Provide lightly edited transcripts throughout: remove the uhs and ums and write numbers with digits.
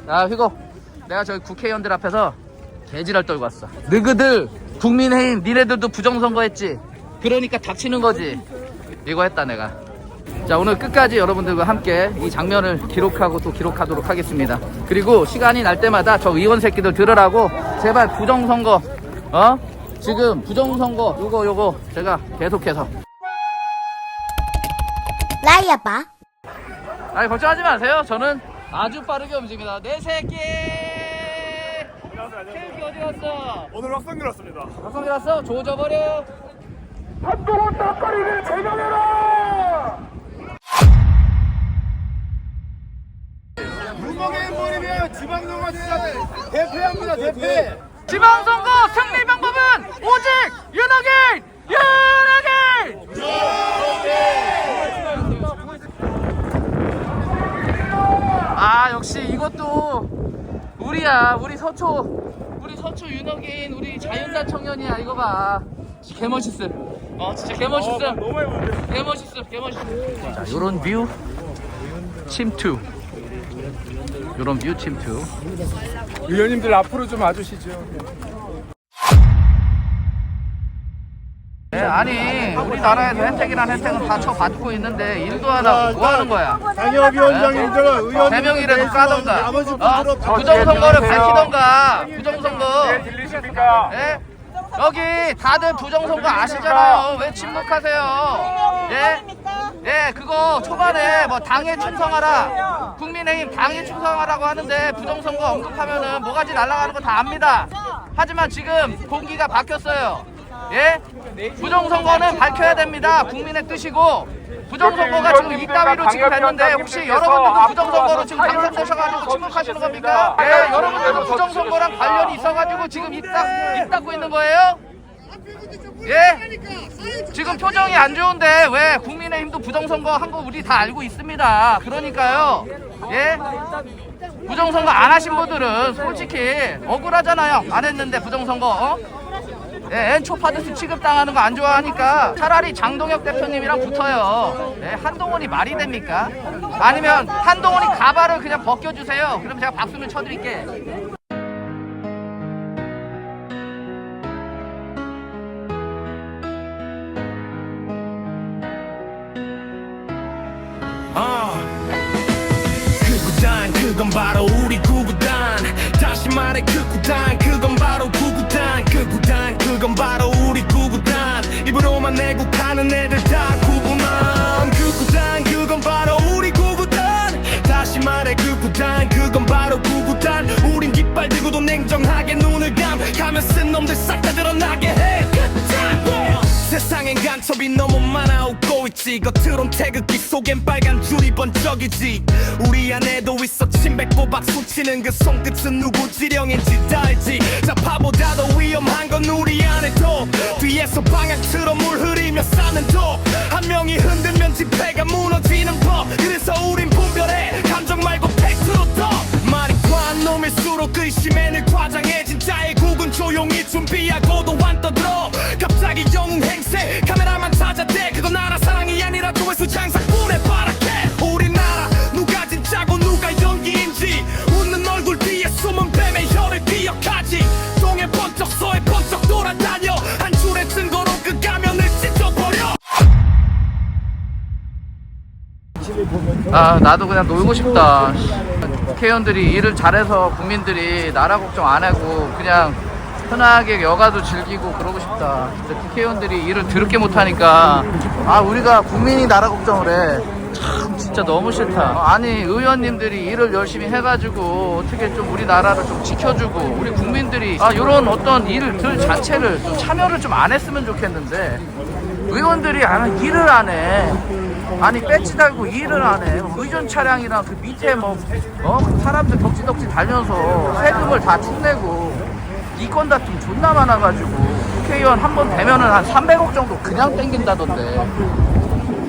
야 휘고, 내가 저기 국회의원들 앞에서 개지랄 떨고 왔어. 너희들 국민의힘 니네들도 부정선거했지? 그러니까 닥치는 거지. 이거 했다 내가. 자, 오늘 끝까지 여러분들과 함께 이 장면을 기록하고 또 기록하도록 하겠습니다. 그리고 시간이 날 때마다 저 의원 새끼들 들으라고 제발 부정선거, 지금 부정선거 요거 제가 계속해서 라이아빠. 아니 걱정하지 마세요. 저는 아주 빠르게 움직입니다. 내 새끼. 안녕하세요. 케이크 어디 갔어? 오늘 확성 들었습니다. 박성기 왔어? 조져버려. 한동훈 닭다리를 제명해라! 무공해버리면 지방선거가 대패합니다, 대패! 지방선거 승리 방법은 오직 윤호길! 아, 역시 이것도 우리야. 우리 서초 윤호긴 우리 자연단 청년이야. 이거 봐. 개멋있음. 진짜 개멋있음. 너무 많이 보는데. 개멋있음. 자, 요런 뷰 침투. 요런 뷰 침투. 의원님들 앞으로 좀 와주시죠. 네, 아니 우리나라에서 혜택이란 혜택은 다 쳐받고 있는데 일도 안 하고 뭐 하는 거야? 당협위원장님들 의원 3명이라도 까던가, 부정선거를 밝히던가. 부정선거. 들리십니까? 예? 여기 다들 부정선거 아시잖아요. 왜 침묵하세요? 예, 그거 초반에 뭐 당에 충성하라, 국민의힘 당에 충성하라고 하는데 부정선거 언급하면은 뭐가지 날아가는 거 다 압니다. 하지만 지금 공기가 바뀌었어요. 예? 부정선거는 밝혀야 됩니다. 국민의 뜻이고, 부정선거가 지금 이따위로 지금 됐는데 혹시 여러분들도 부정선거로 지금 당선되셔가지고 침묵하시는 겁니까? 예, 여러분들도 부정선거랑 관련이 있어가지고 지금 입 닫고 있는 거예요? 예? 지금 표정이 안 좋은데 왜 국민의힘도 부정선거 한 거 우리 다 알고 있습니다. 그러니까요. 예? 부정선거 안 하신 분들은 솔직히 억울하잖아요. 안 했는데 부정선거. 예, 엔초파드스 취급당하는 거 안 좋아하니까 차라리 장동혁 대표님이랑 붙어요. 예, 한동훈이 말이 됩니까? 아니면 한동훈이 가발을 그냥 벗겨주세요. 그럼 제가 박수를 쳐드릴게. 그 구단 그건 바로 우리 구구단. 다시 말해 그 구단 그건 바로 구구단. 그 구단 그건 바로 우리 구구단. 입으로만 내국하는 애들 다 구분함. 그 구단 그건 바로 우리 구구단. 다시 말해 그 구단 그건 바로 구구단. 우린 깃발 들고도 냉정하게 눈을 감으면 쓴 놈들 싹 다 드러나게 해. 세상엔 간첩이 너무 많아 웃고 있지. 겉으론 태극기 속엔 빨간 줄이 번쩍이지. 우리 안에도 있어 침뱉고 박수 치는 그 손끝은 누구 지령인지 다 알지. 자파보다 더 위험한 건 우리 안에도. 뒤에서 방향 틀어 물 흐리며 싸는 독한 명이 흔들면 지폐가 무너지는 법. 그래서 우린 분별해 감정 말고 팩트로 더. 말이 과한 놈일수록 의심에는 과장해진 자의 국은 조용히 준비하고도 안 떠들어. 갑자기 영웅 행세 카메라만 찾아대. 그건 나라 사랑이 아니라 조회수 장사꾼의 바라게. 우리나라 누가 진짜고 누가 연기인지 웃는 얼굴 뒤에 숨은 뱀의 혀를 기억하지. 동해 번쩍 서해 번쩍 돌아다녀 한 줄의 증거로 그 가면을 찢어버려. 아, 나도 그냥 놀고 싶다. 국회의원들이 일을 잘해서 국민들이 나라 걱정 안 하고 그냥 편하게 여가도 즐기고 그러고 싶다. 근데 국회의원들이 일을 더럽게 못하니까 우리가 국민이 나라 걱정을 해. 참 진짜 너무 싫다. 아니 의원님들이 일을 열심히 해가지고 어떻게 좀 우리나라를 좀 지켜주고 우리 국민들이 이런 어떤 일들 자체를 좀 참여를 좀 안 했으면 좋겠는데 의원들이 일을 안 해. 아니 배지 달고 일을 안 해. 의전 차량이랑 그 밑에 사람들 덕지덕지 달면서 세금을 다 축내고 이권 다툼 존나 많아가지고 국회의원 한 번 되면은 한 300억 정도 그냥 땡긴다던데.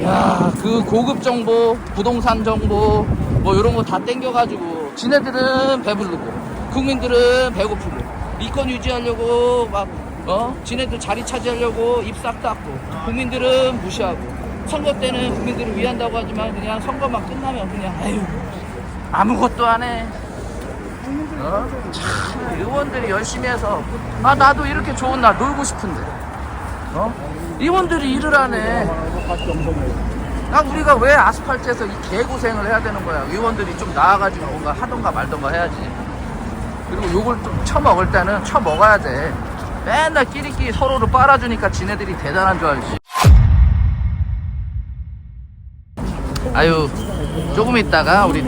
야, 그 고급 정보, 부동산 정보 뭐 이런 거 다 땡겨가지고 지네들은 배부르고 국민들은 배고프고 이권 유지하려고 지네들 자리 차지하려고 입 싹 닫고 국민들은 무시하고 선거 때는 국민들을 위한다고 하지만 그냥 선거만 끝나면 그냥 아무것도 안 해. 참 의원들이 열심히 해서 나도 이렇게 좋은 날 놀고 싶은데 의원들이 일을 안 해. 우리가 왜 아스팔트에서 이 개고생을 해야 되는 거야. 의원들이 좀 나와가지고 뭔가 하던가 말던가 해야지. 그리고 요걸 좀 쳐먹을 때는 쳐먹어야 돼. 맨날 끼리끼리 서로를 빨아주니까 지네들이 대단한 줄 알지. 아유, 조금 있다가 우리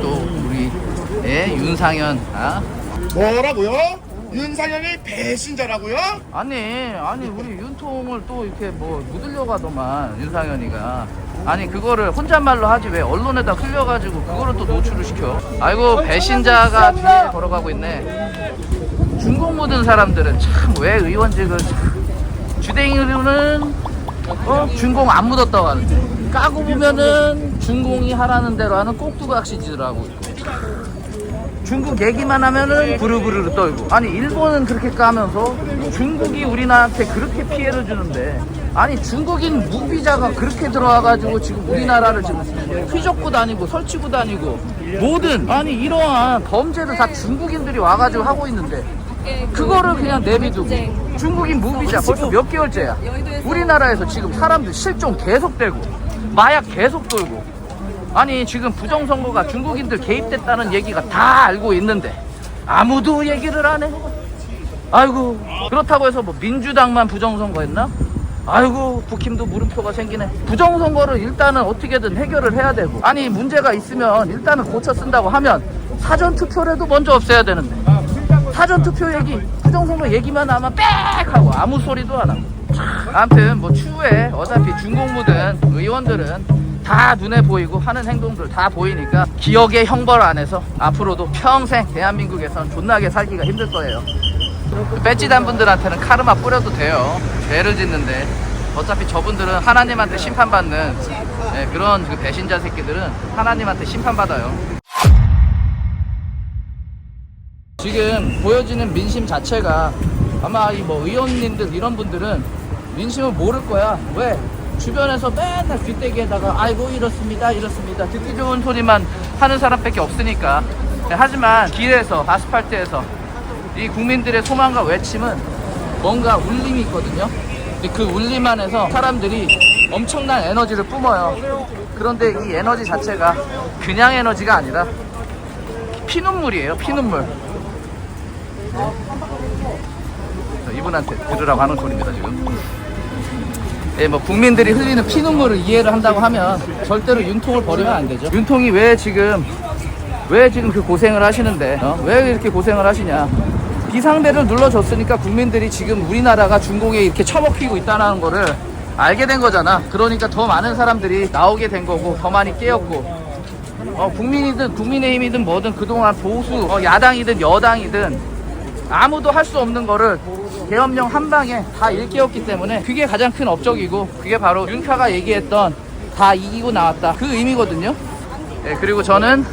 윤상현 뭐라고요? 윤상현이 배신자라고요? 아니 우리 윤통을 또 이렇게 뭐 묻으려고 하더만 윤상현이가. 아니 그거를 혼잣말로 하지 왜 언론에다 흘려가지고 그거를 또 노출을 시켜. 아이고 배신자가 뒤에 걸어가고 있네. 중공 묻은 사람들은 참 왜 의원직을 주댕이로는 중공 안 묻었다고 하는데 까고 보면은 중공이 하라는 대로 하는 꼭두각시질을 하고 있고 중국 얘기만 하면은 부르부르 떨고. 아니 일본은 그렇게 까면서 중국이 우리나라한테 그렇게 피해를 주는데 아니 중국인 무비자가 그렇게 들어와가지고 지금 우리나라를 지금 휘젓고 다니고 설치고 다니고 모든 아니 이러한 범죄를 다 중국인들이 와가지고 하고 있는데 그거를 그냥 내비두고 중국인 무비자 벌써 몇 개월째야. 우리나라에서 지금 사람들 실종 계속되고 마약 계속 돌고 아니 지금 부정선거가 중국인들 개입됐다는 얘기가 다 알고 있는데 아무도 얘기를 안 해. 아이고 그렇다고 해서 뭐 민주당만 부정선거 했나? 아이고 국힘도 물음표가 생기네. 부정선거를 일단은 어떻게든 해결을 해야 되고 아니 문제가 있으면 일단은 고쳐 쓴다고 하면 사전투표라도 먼저 없애야 되는데 사전투표 얘기 부정선거 얘기만 하면 빽 하고 아무 소리도 안 하고. 아무튼 뭐 추후에 어차피 중공 묻은 의원들은 다 눈에 보이고 하는 행동들 다 보이니까 기억의 형벌 안에서 앞으로도 평생 대한민국에선 존나게 살기가 힘들 거예요. 배지단 분들한테는 카르마 뿌려도 돼요. 죄를 짓는데 어차피 저분들은 하나님한테 심판받는 그런 그 배신자 새끼들은 하나님한테 심판받아요. 지금 보여지는 민심 자체가 아마 이 뭐 의원님들 이런 분들은 민심을 모를 거야. 왜? 주변에서 맨날 뒷대기에다가 아이고 이렇습니다 듣기 좋은 소리만 하는 사람밖에 없으니까. 하지만 길에서 아스팔트에서 이 국민들의 소망과 외침은 뭔가 울림이 있거든요. 그 울림 안에서 사람들이 엄청난 에너지를 뿜어요. 그런데 이 에너지 자체가 그냥 에너지가 아니라 피눈물이에요. 피눈물. 이분한테 들으라고 하는 소리입니다 지금. 뭐 국민들이 흘리는 피눈물을 이해를 한다고 하면 절대로 윤통을 버리면 안 되죠. 윤통이 왜 지금 그 고생을 하시는데 왜 이렇게 고생을 하시냐. 비상벨을 눌러줬으니까 국민들이 지금 우리나라가 중공에 이렇게 처먹히고 있다는 거를 알게 된 거잖아. 그러니까 더 많은 사람들이 나오게 된 거고 더 많이 깨었고 국민이든 국민의힘이든 뭐든 그동안 보수 야당이든 여당이든 아무도 할 수 없는 거를 계엄령 한 방에 다 일깨웠기 때문에 그게 가장 큰 업적이고 그게 바로 윤카가 얘기했던 다 이기고 나왔다 그 의미거든요. 그리고 저는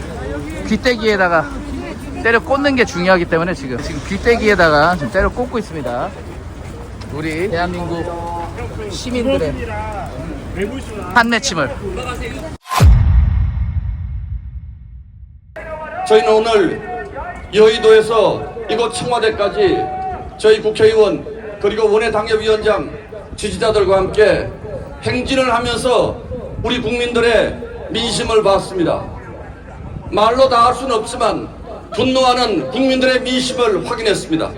귀때기에다가 때려 꽂는 게 중요하기 때문에 지금 귀때기에다가 지금 때려 꽂고 있습니다. 우리 대한민국 시민들의 한맺힘을. 저희는 오늘 여의도에서 이곳 청와대까지 저희 국회의원 그리고 원외 당협위원장 지지자들과 함께 행진을 하면서 우리 국민들의 민심을 봤습니다. 말로 다 할 수는 없지만 분노하는 국민들의 민심을 확인했습니다.